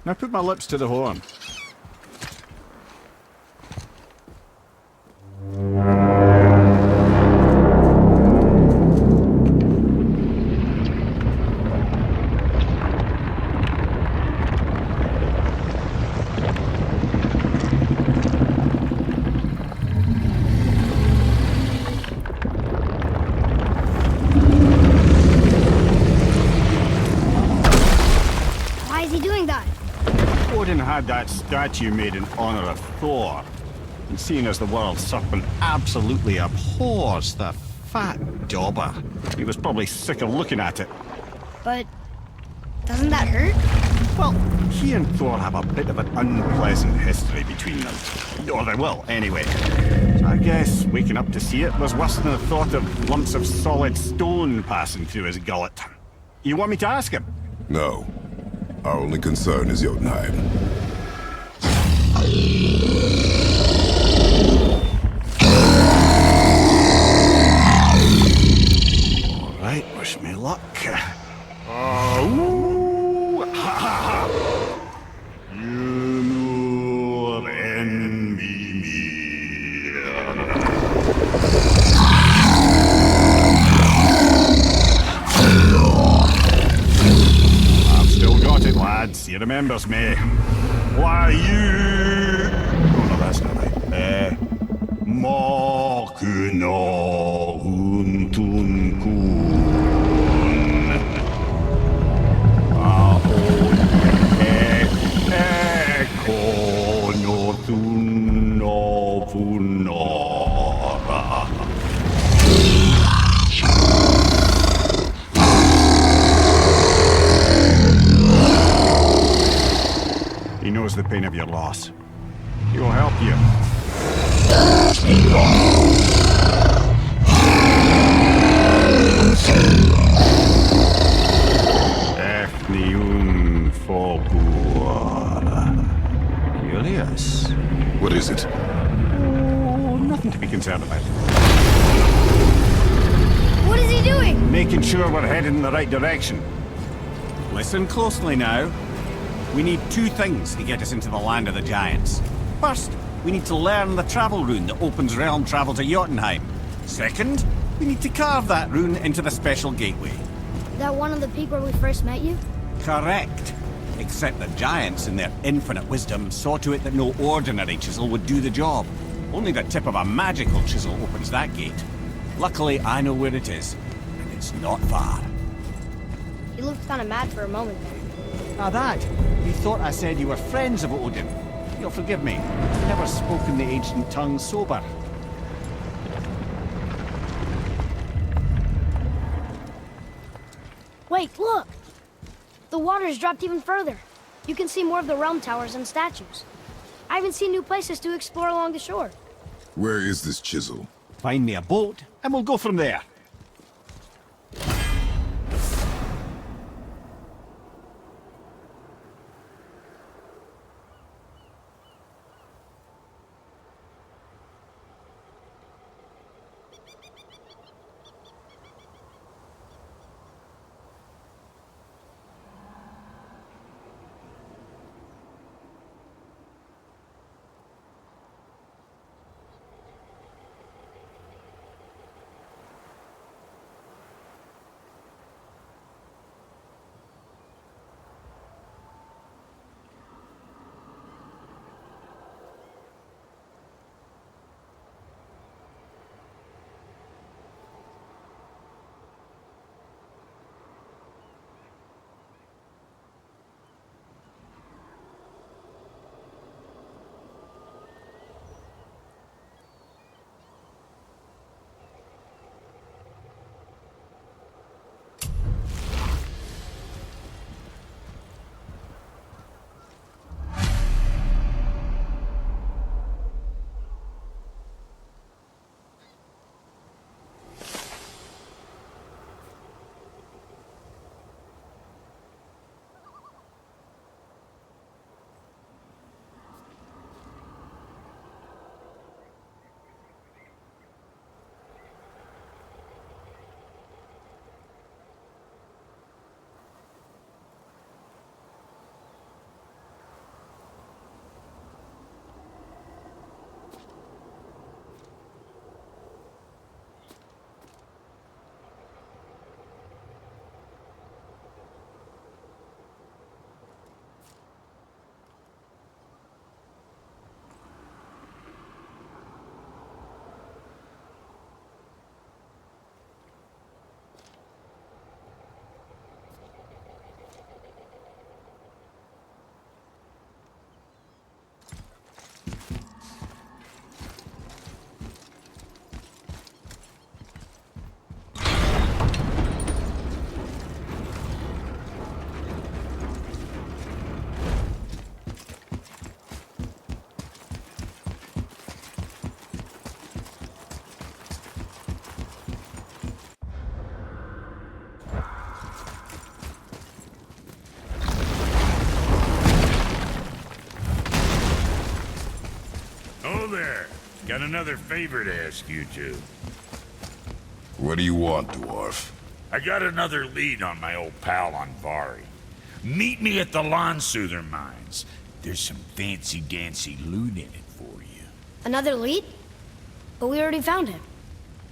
Now put my lips to the horn. Odin had that statue made in honor of Thor. And seeing as the world serpent absolutely abhors the fat dauber, he was probably sick of looking at it. But doesn't that hurt? Well, he and Thor have a bit of an unpleasant history between them. Or they will, anyway. So I guess waking up to see it was worse than the thought of lumps of solid stone passing through his gullet. You want me to ask him? No. Our only concern is Jotunheim. All right, wish me luck. Oh, ha ha ha! You nur envy me. Got it, lads. He remembers me. Why, you... Oh, no, that's not right. Makuna huntun kun. Ahon ekonothun novunora. He knows the pain of your loss. He will help you. Efniun Fogur. Curious. What is it? Oh, nothing to be concerned about. What is he doing? Making sure we're headed in the right direction. Listen closely now. We need two things to get us into the land of the giants. First, we need to learn the travel rune that opens realm travel to Jotunheim. Second, we need to carve that rune into the special gateway. That one on the peak where we first met you? Correct. Except the giants, in their infinite wisdom, saw to it that no ordinary chisel would do the job. Only the tip of a magical chisel opens that gate. Luckily, I know where it is, and it's not far. You looked kind of mad for a moment there. Ah, that. You thought I said you were friends of Odin. You'll forgive me. I've never spoken the ancient tongue sober. Wait, look! The water's dropped even further. You can see more of the realm towers and statues. I haven't seen new places to explore along the shore. Where is this chisel? Find me a boat, and we'll go from there. Got another favor to ask you two. What do you want, dwarf? I got another lead on my old pal on Vari. Meet me at the Lawn Soother Mines. There's some fancy-dancy loot in it for you. Another lead? But we already found him.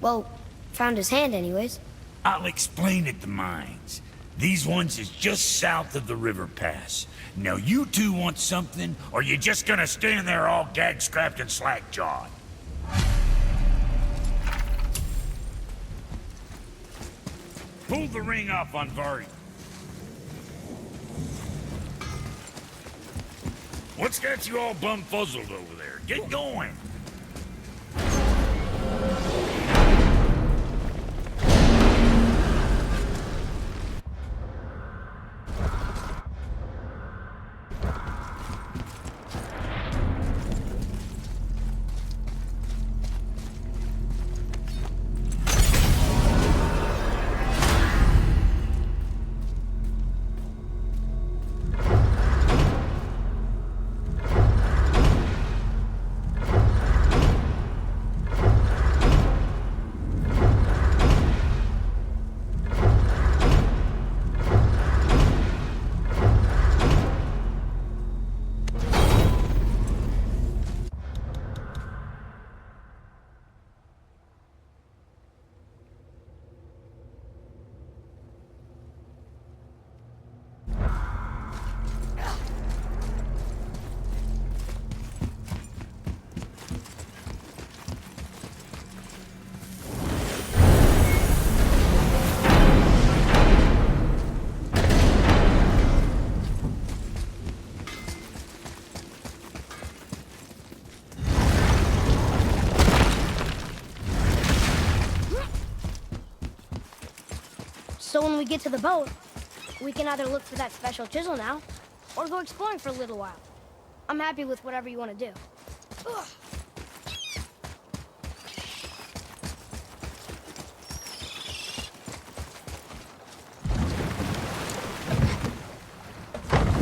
Well, found his hand anyways. I'll explain at the mines. These ones is just south of the river pass. Now you two want something, or you just gonna stand there all gag-scrapped and slack-jawed? Pull the ring off on Vari. What's got you all bum-fuzzled over there? Get going! So when we get to the boat, we can either look for that special chisel now, or go exploring for a little while. I'm happy with whatever you want to do. Ugh.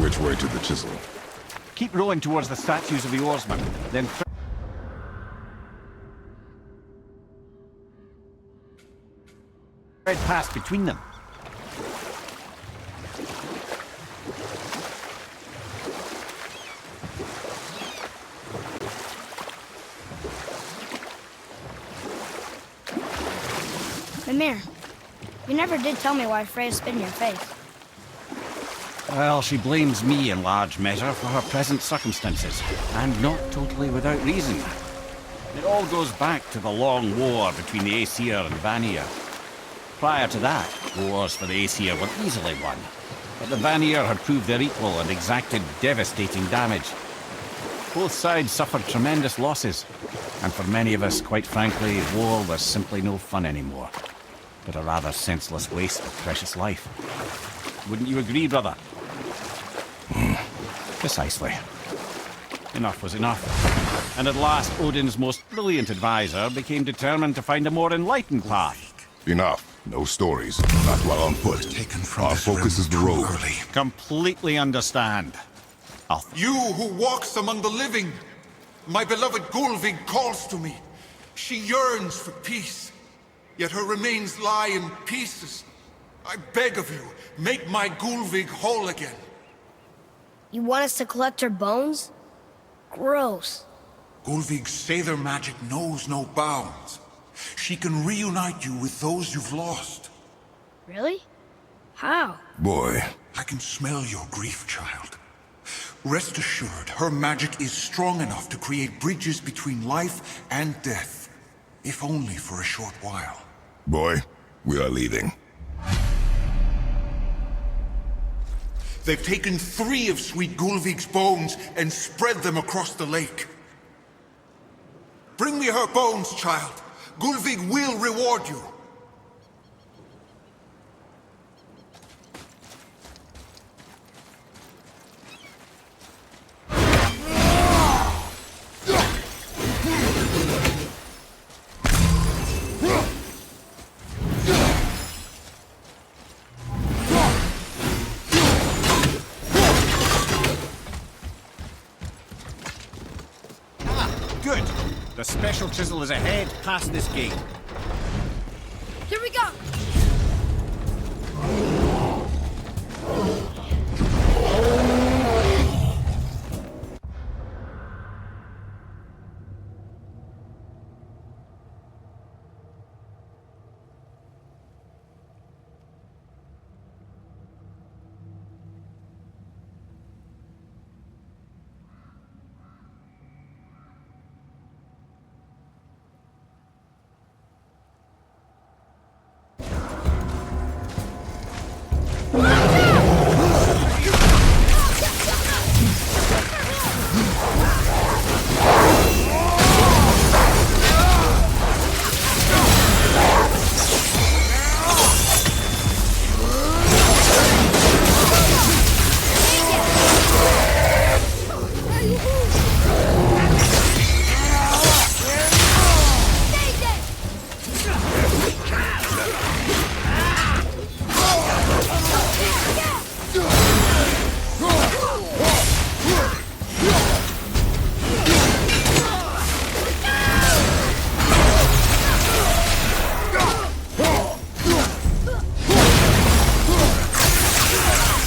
Which way to the chisel? Keep rowing towards the statues of the oarsmen, then thread past between them. Mimir, you never did tell me why Freya spit in your face. Well, she blames me in large measure for her present circumstances, and not totally without reason. It all goes back to the long war between the Aesir and Vanir. Prior to that, wars for the Aesir were easily won, but the Vanir had proved their equal and exacted devastating damage. Both sides suffered tremendous losses, and for many of us, quite frankly, war was simply no fun anymore, but a rather senseless waste of precious life. Wouldn't you agree, brother? Precisely. Enough was enough. And at last, Odin's most brilliant advisor became determined to find a more enlightened path. Enough. No stories. Not while on foot. Our focus is the road. Completely understand. You who walks among the living, my beloved Gulvig calls to me. She yearns for peace, yet her remains lie in pieces. I beg of you, make my Gulvig whole again. You want us to collect her bones? Gross. Gulvig's Sather magic knows no bounds. She can reunite you with those you've lost. Really? How? Boy. I can smell your grief, child. Rest assured, her magic is strong enough to create bridges between life and death, if only for a short while. Boy, we are leaving. They've taken 3 of Sweet Gulvig's bones and spread them across the lake. Bring me her bones, child. Gulvig will reward you. Good. The special chisel is ahead, past this gate. Here we go!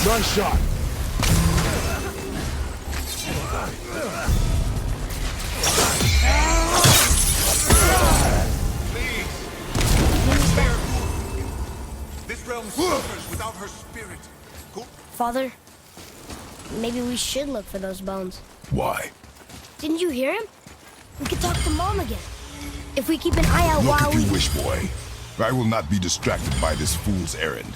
Nice shot. Please, spare Gul. This realm suffers without her spirit. Gul. Father, maybe we should look for those bones. Why? Didn't you hear him? We could talk to Mom again. If we keep an eye out Look while if we... you wish, boy. I will not be distracted by this fool's errand.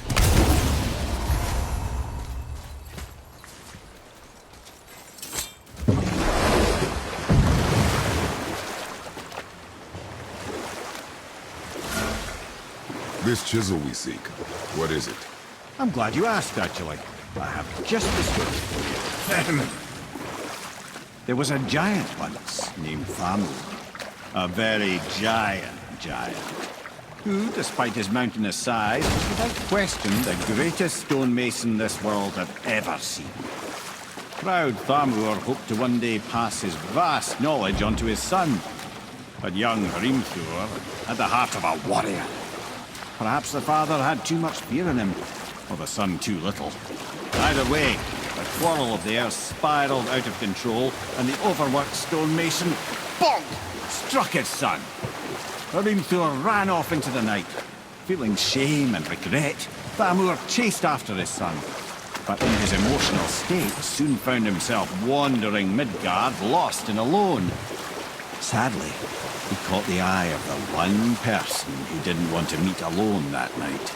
This chisel we seek, what is it? I'm glad you asked, actually. I have just the story for you. There was a giant once named Thamur. A very giant, who, despite his mountainous size, was without question the greatest stonemason this world had ever seen. Proud Thamur hoped to one day pass his vast knowledge on to his son. But young Hrimthur had the heart of a warrior. Perhaps the father had too much fear in him, or the son too little. Either way, the quarrel of theirs spiraled out of control, and the overworked stonemason, bonk, struck his son. Hrimthur ran off into the night. Feeling shame and regret, Thamur chased after his son. But in his emotional state, soon found himself wandering Midgard, lost and alone. Sadly, he caught the eye of the one person who didn't want to meet alone that night,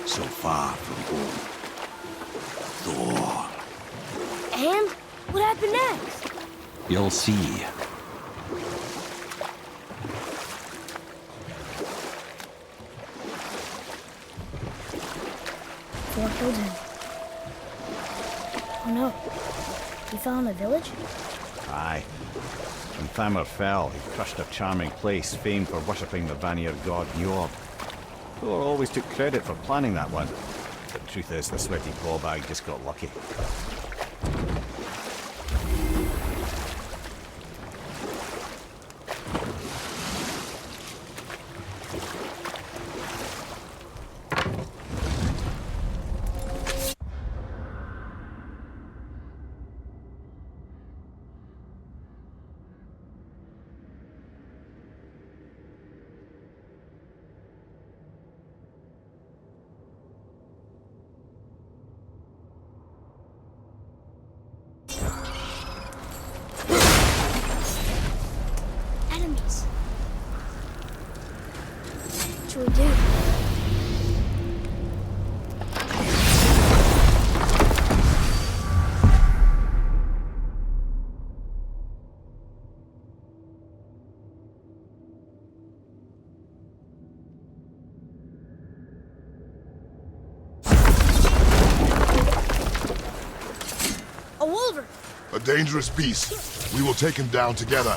so far from home. Thor. And what happened next? You'll see. Thor killed him. Oh no. He fell in a village? Aye. When Thamur fell, he crushed a charming place famed for worshipping the Vanir god Njord. Thor always took credit for planning that one. The truth is, the sweaty clawbag just got lucky. Enemies. What should we do? A wolverine! A dangerous beast. We will take him down together.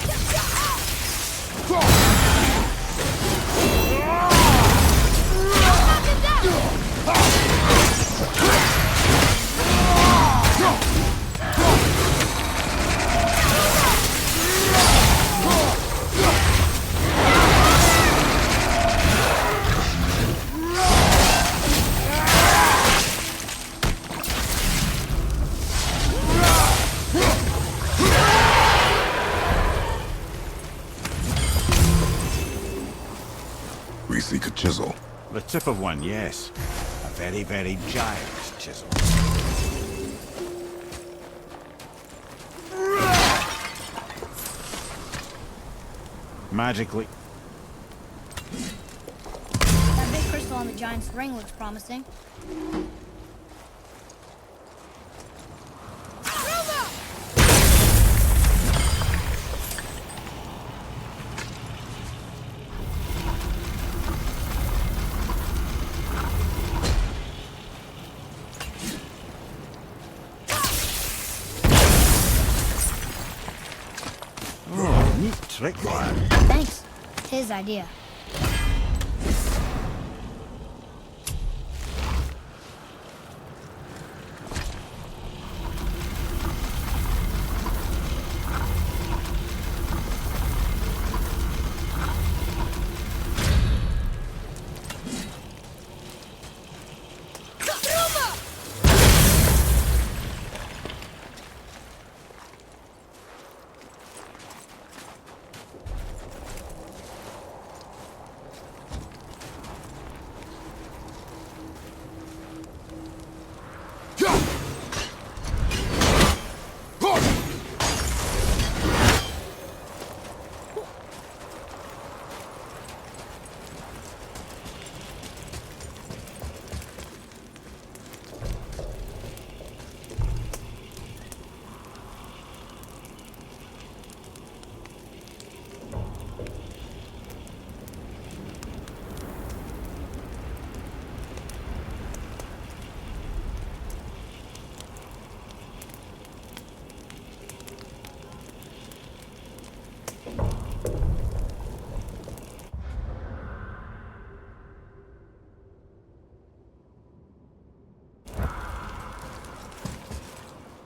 chisel. The tip of one, yes. A very, very giant chisel. Magically. That big crystal on the giant's ring looks promising. Oh, neat trick, lad. Thanks. His idea.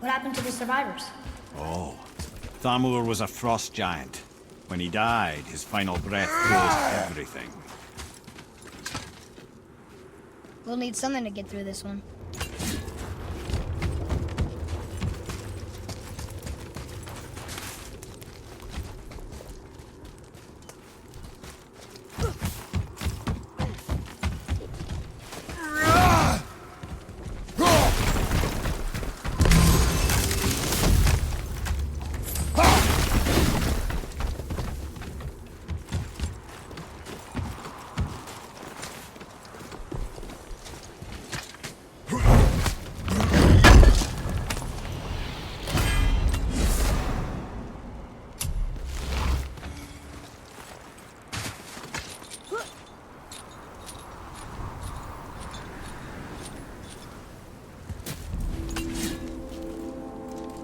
What happened to the survivors? Oh, Thamur was a frost giant. When he died, his final breath closed everything. We'll need something to get through this one.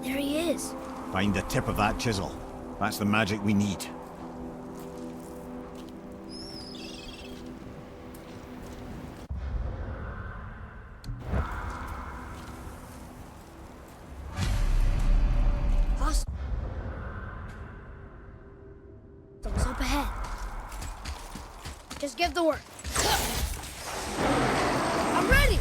There he is. Find the tip of that chisel. That's the magic we need. Hostiles up ahead. Just give the word. I'm ready!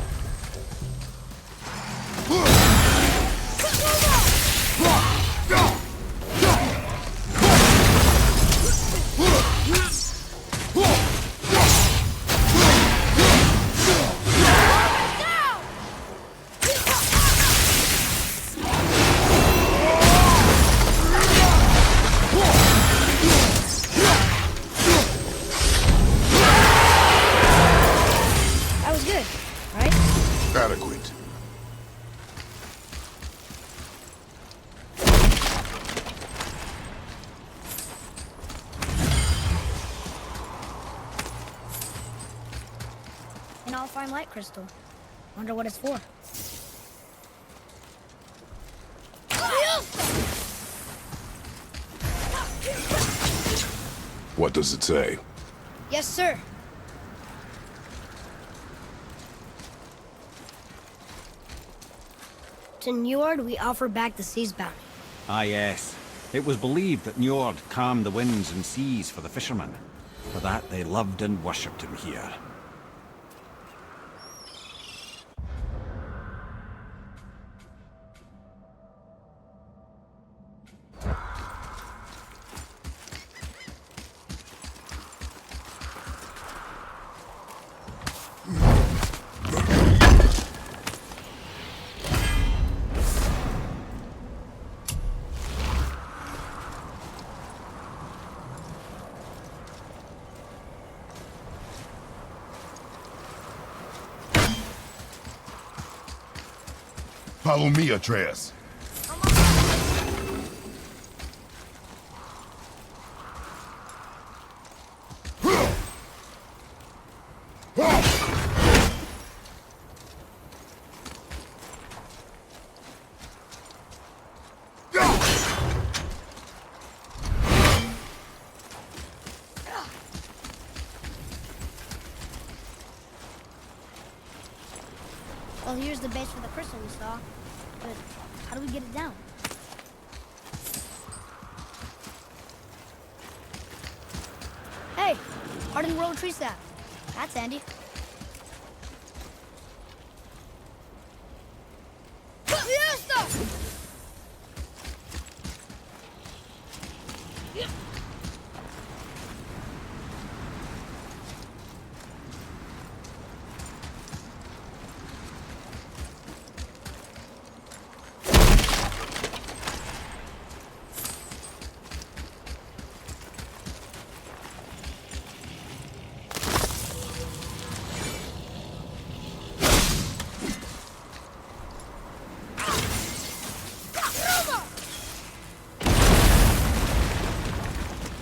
That was good, right? Adequate. An all-fine light crystal. Wonder what it's for. What does it say? Yes, sir. To Njord, we offer back the sea's bounty. Ah, yes. It was believed that Njord calmed the winds and seas for the fishermen. For that, they loved and worshipped him here. Follow me, Atreus. Well, here's the base for the crystal we saw. But how do we get it down? Hey, hardened road tree sap. That's handy.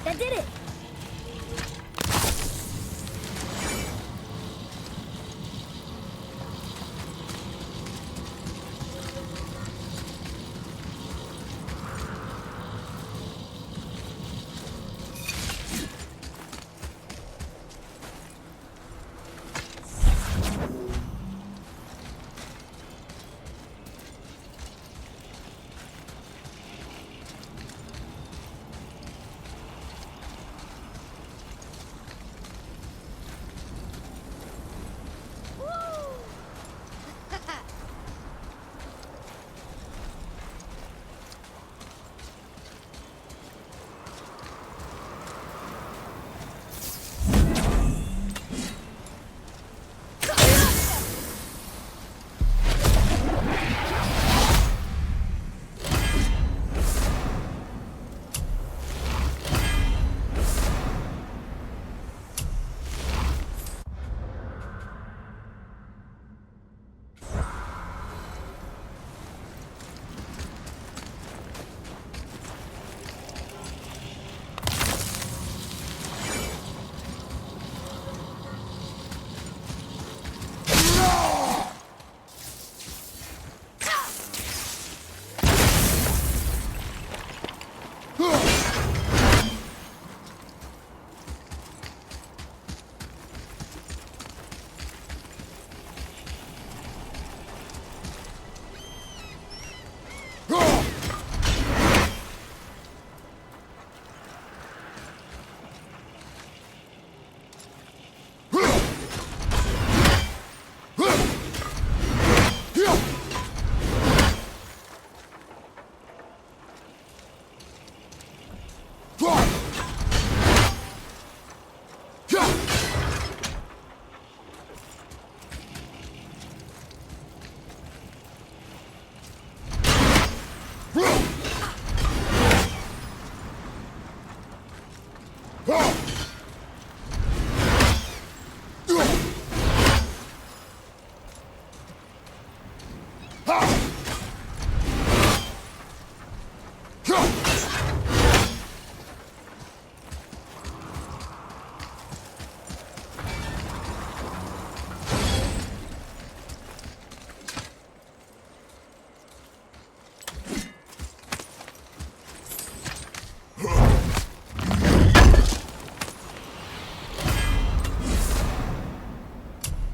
That did it!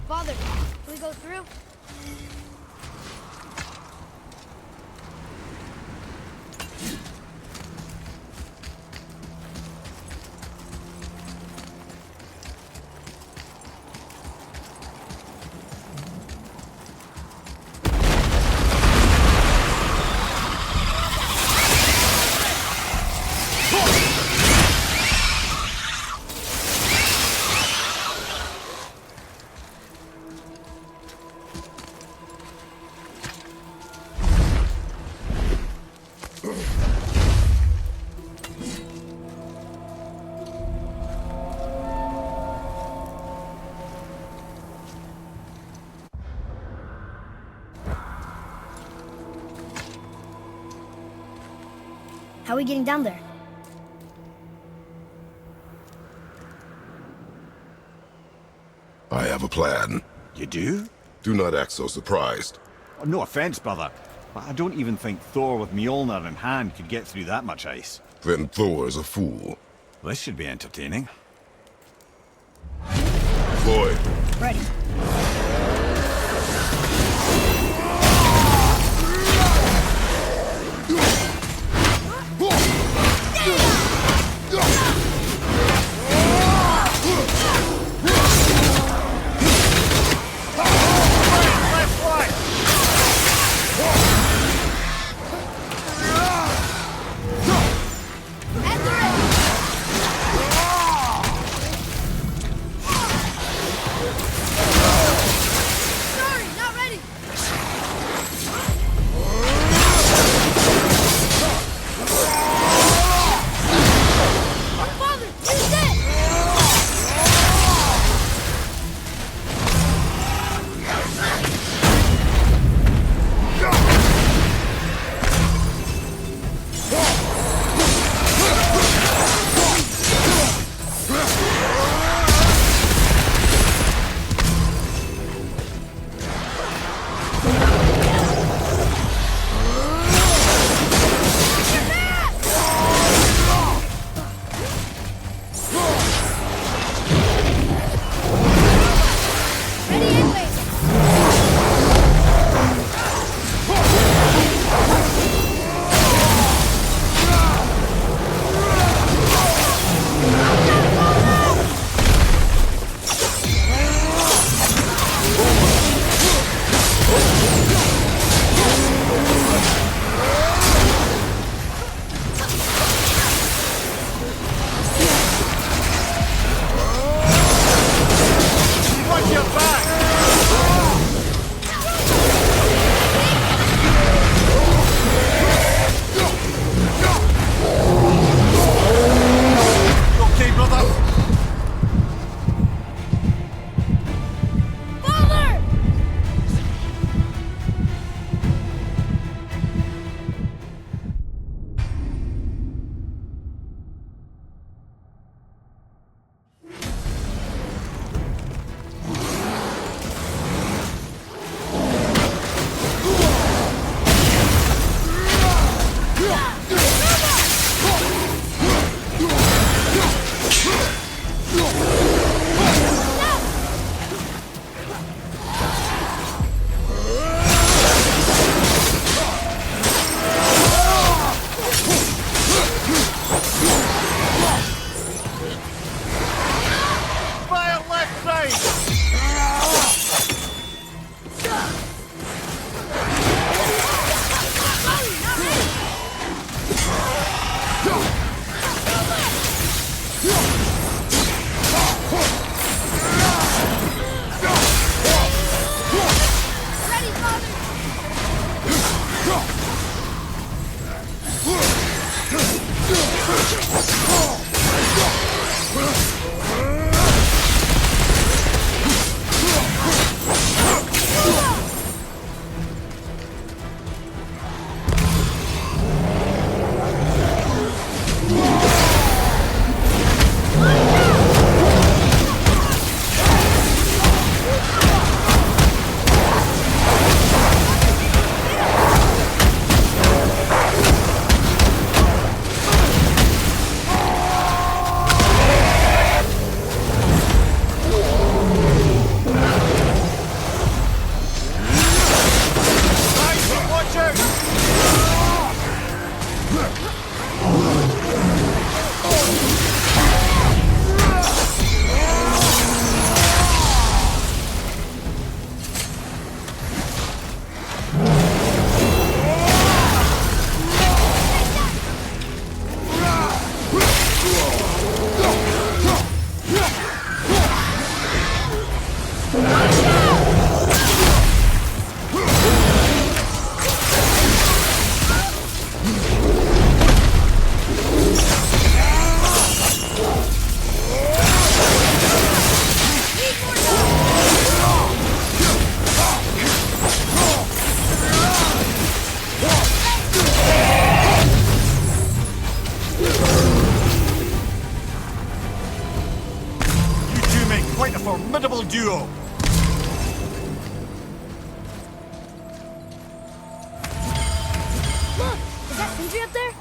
Father, can we go through? How are we getting down there? I have a plan. You do? Do not act so surprised. Oh, no offense, brother, but I don't even think Thor with Mjolnir in hand could get through that much ice. Then Thor is a fool. This should be entertaining. Floyd, Ready. Sentry up there?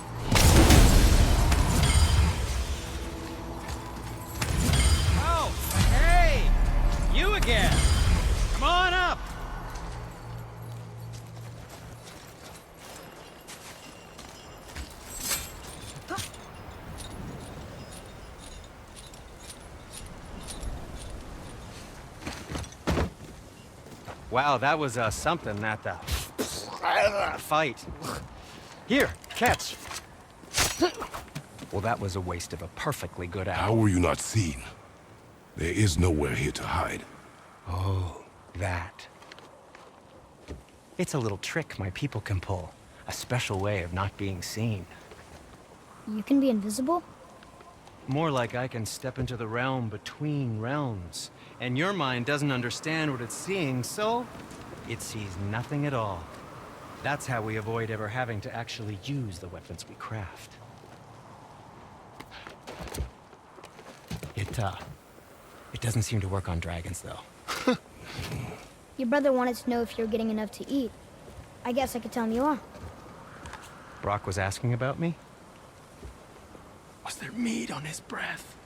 Oh, hey! You again! Come on up! Wow, that was something at the fight. Here, catch. Well, that was a waste of a perfectly good How hour. were you not seen? There is nowhere here to hide. Oh, that. It's a little trick my people can pull. A special way of not being seen. You can be invisible? More like I can step into the realm between realms. And your mind doesn't understand what it's seeing, so it sees nothing at all. That's how we avoid ever having to actually use the weapons we craft. It doesn't seem to work on dragons, though. Your brother wanted to know if you're getting enough to eat. I guess I could tell him you are. Brock was asking about me? Was there meat on his breath?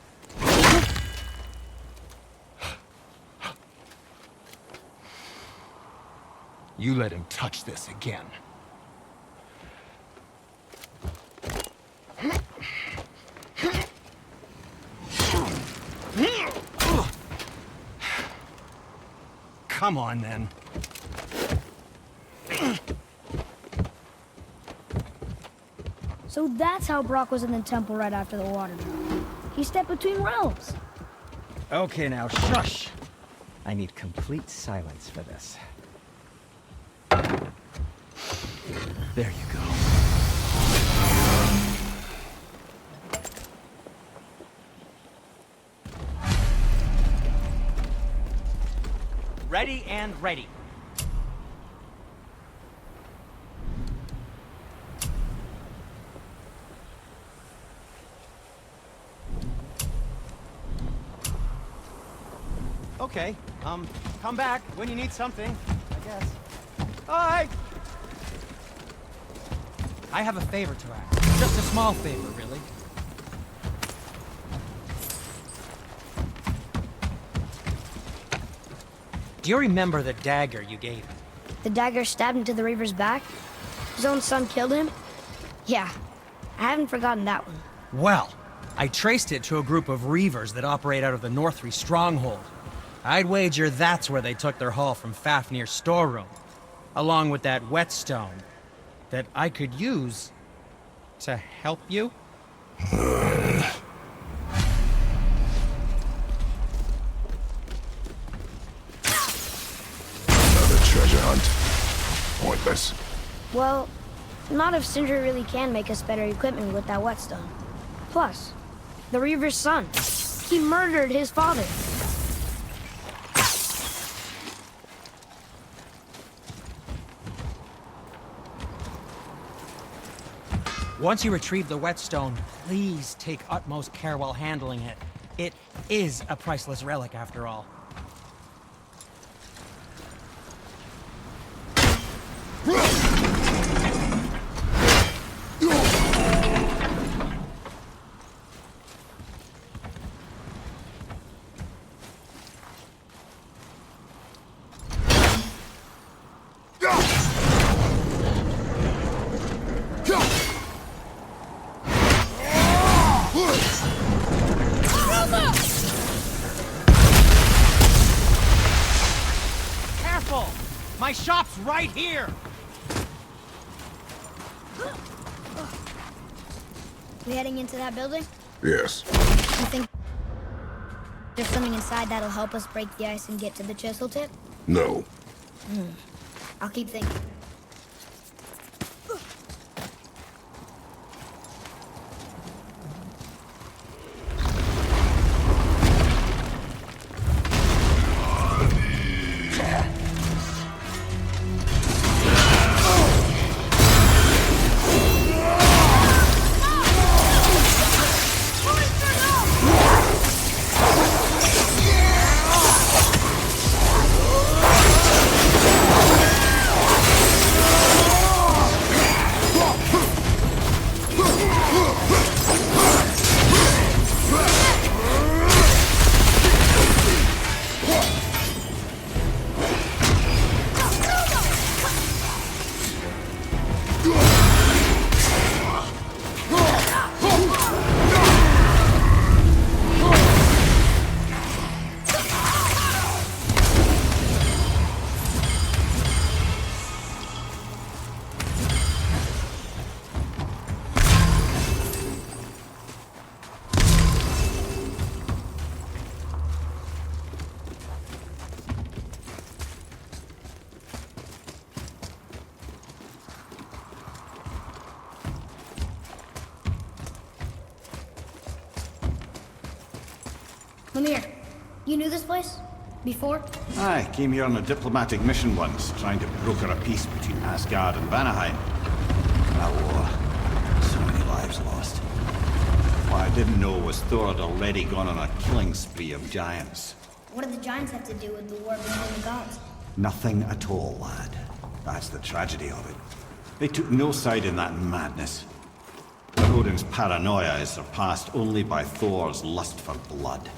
You let him touch this again. Come on, then. So that's how Brock was in the temple right after the water drop. He stepped between realms. Okay, now, shush! I need complete silence for this. There you go. Ready and ready. Okay, come back when you need something, I guess. Bye! I have a favor to ask. Just a small favor, really. Do you remember the dagger you gave him? The dagger stabbed into the Reaver's back? His own son killed him? Yeah, I haven't forgotten that one. Well, I traced it to a group of Reavers that operate out of the Northree stronghold. I'd wager that's where they took their haul from Fafnir's storeroom, along with that whetstone that I could use to help you. Another treasure hunt. Pointless. Well, not if Sindri really can make us better equipment with that whetstone. Plus, the Reaver's son. He murdered his father. Once you retrieve the whetstone, please take utmost care while handling it. It is a priceless relic, after all. Careful! My shop's right here! We heading into that building? Yes. You think there's something inside that'll help us break the ice and get to the chisel tip? No. I'll keep thinking. Come here. You knew this place? Before? I came here on a diplomatic mission once, trying to broker a peace between Asgard and Vanaheim. That war. So many lives lost. What I didn't know was Thor had already gone on a killing spree of giants. What did the giants have to do with the war between the gods? Nothing at all, lad. That's the tragedy of it. They took no side in that madness. But Odin's paranoia is surpassed only by Thor's lust for blood.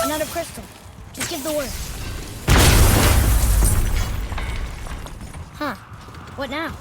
Another crystal. Just give the word. Huh. What now?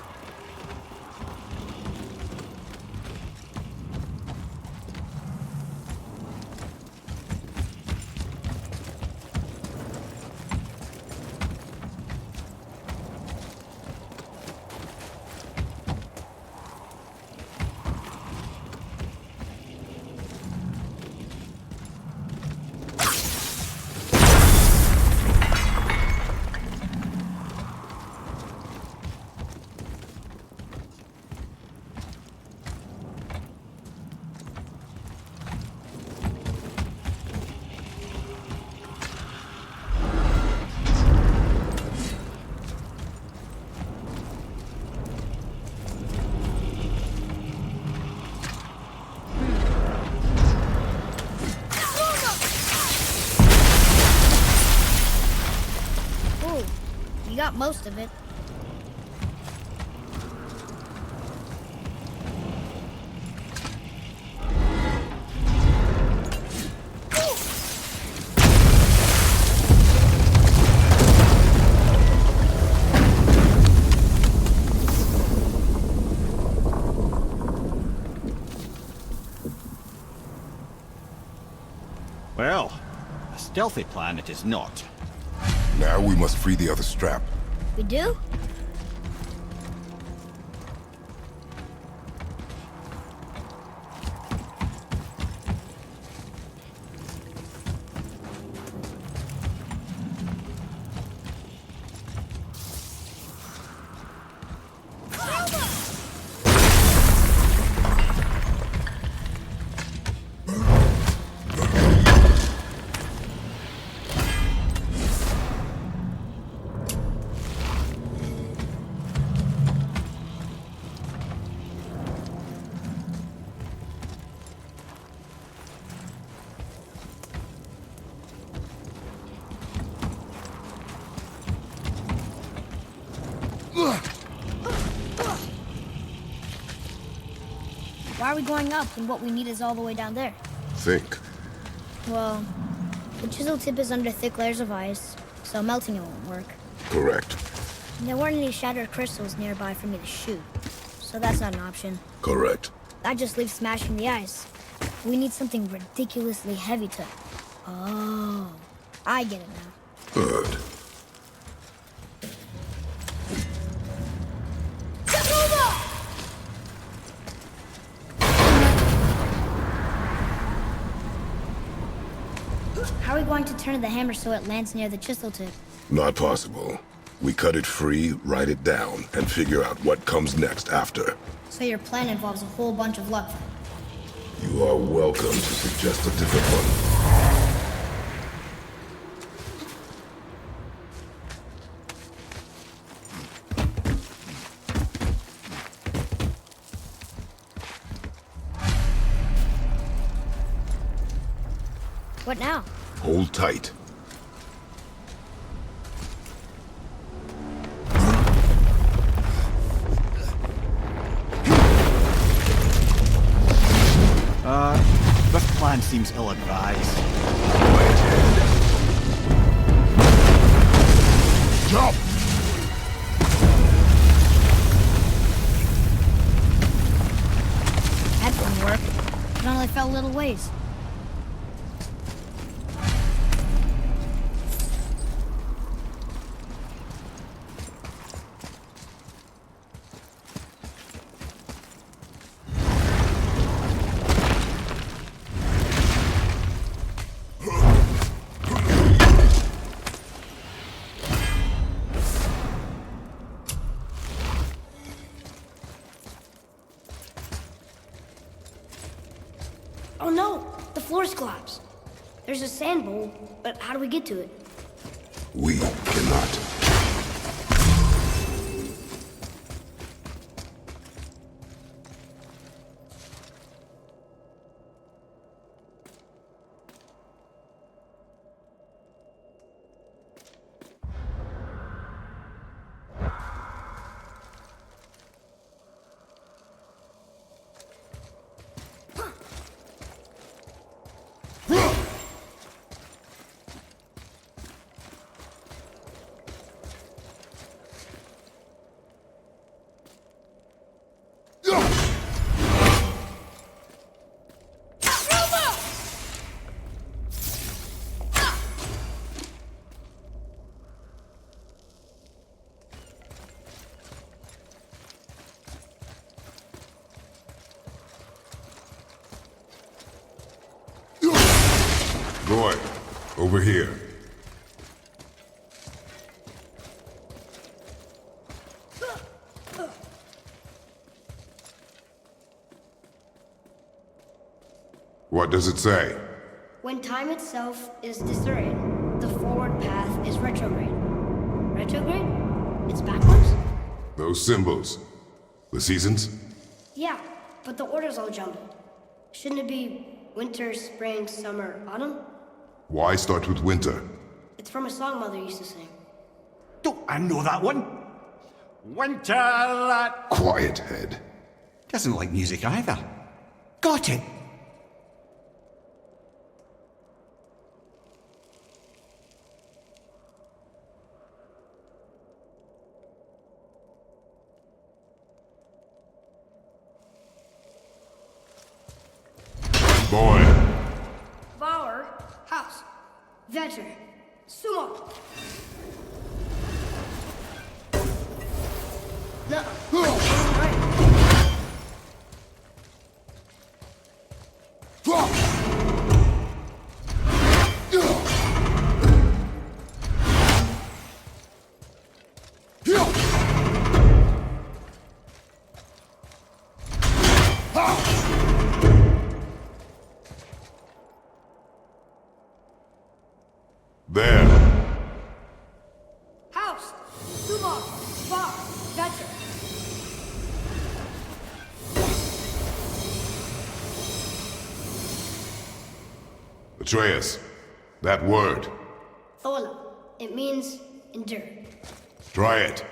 Got most of it. Well, a stealthy plan it is not. Now we must free the other strap. We do? Why are we going up when what we need is all the way down there? Think. Well, the chisel tip is under thick layers of ice, so melting it won't work. Correct. And there weren't any shattered crystals nearby for me to shoot, so that's not an option. Correct. That just leaves smashing the ice. We need something ridiculously heavy to... Oh, I get it now. Good. How are we going to turn the hammer so it lands near the chisel tip? Not possible. We cut it free, write it down, and figure out what comes next after. So your plan involves a whole bunch of luck. You are welcome to suggest a different one. What now? Hold tight. This plan seems ill-advised. Jump! That didn't work. It only fell little ways. Oh no! The floor's collapsed. There's a sand bowl, but how do we get to it? We cannot. Boy, over here. What does it say? When time itself is disoriented, the forward path is retrograde. Retrograde? It's backwards? Those symbols. The seasons? Yeah, but the order's all jumbled. Shouldn't it be winter, spring, summer, autumn? Why start with winter? It's from a song Mother used to sing. Don't I know that one? Winter that... Quiet, head. Doesn't like music either. Got it! Boy. Bauer, house, vetter, sumo. No. There. House, sumo, bar, vetter. Atreus, that word. Thola. It means endure. Try it.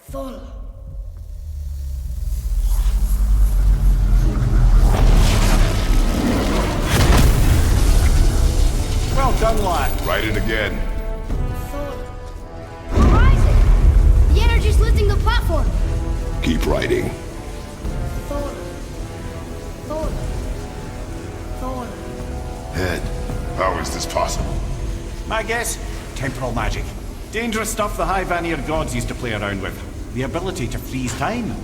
Thola. Well done, lad. Write it again. Thola. Horizon! The energy's lifting the platform! Keep writing. Thola. Thola. Thola. Head, how is this possible? My guess? Temporal magic. Dangerous stuff the High Vanir gods used to play around with. The ability to freeze time.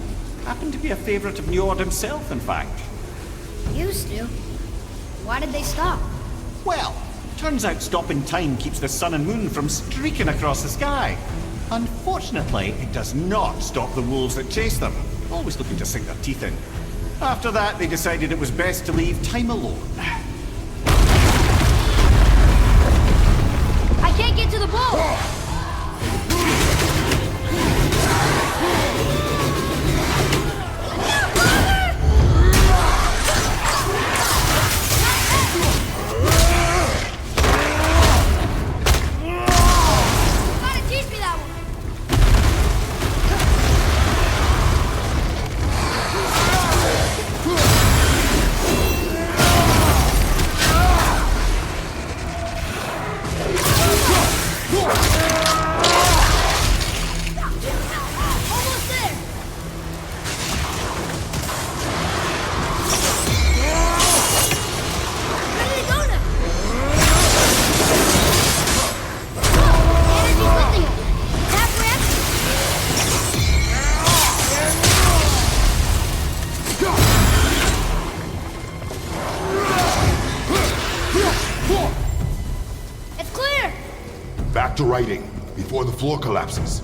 Happened to be a favorite of Njord himself, in fact. Used to. Why did they stop? Well, Turns out stopping time keeps the sun and moon from streaking across the sky. Unfortunately, it does not stop the wolves that chase them, always looking to sink their teeth in. After that, they decided it was best to leave time alone. I can't get to the boat! Back to writing, before the floor collapses.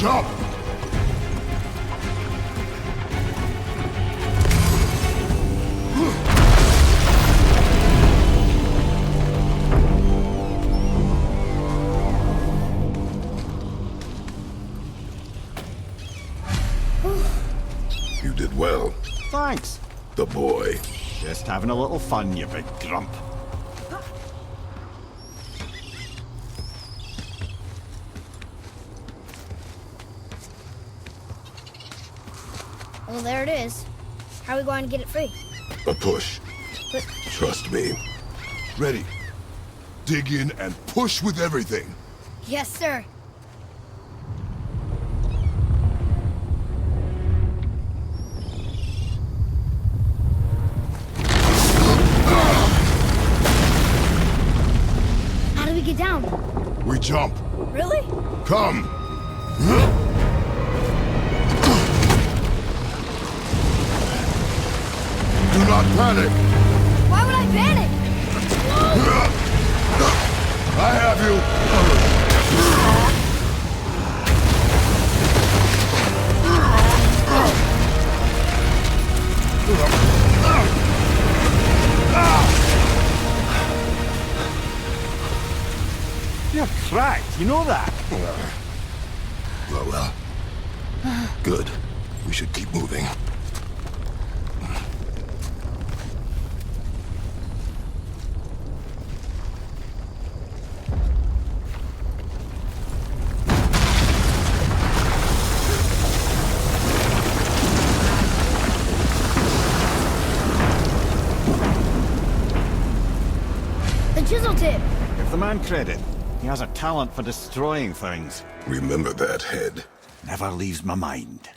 Jump! You did well. Thanks. the boy. Just having a little fun, you big grump. Well, there it is. How are we going to get it free? A push. But Trust me. Ready. Dig in and push with everything. yes, sir. How do we get down? We jump. Really? Come. Do not panic. Why would I panic? I have you. You're cracked, you know that? Well. Good. We should keep moving. The chisel tip. Give the man credit. He has a talent for destroying things. Remember that head. Never leaves my mind.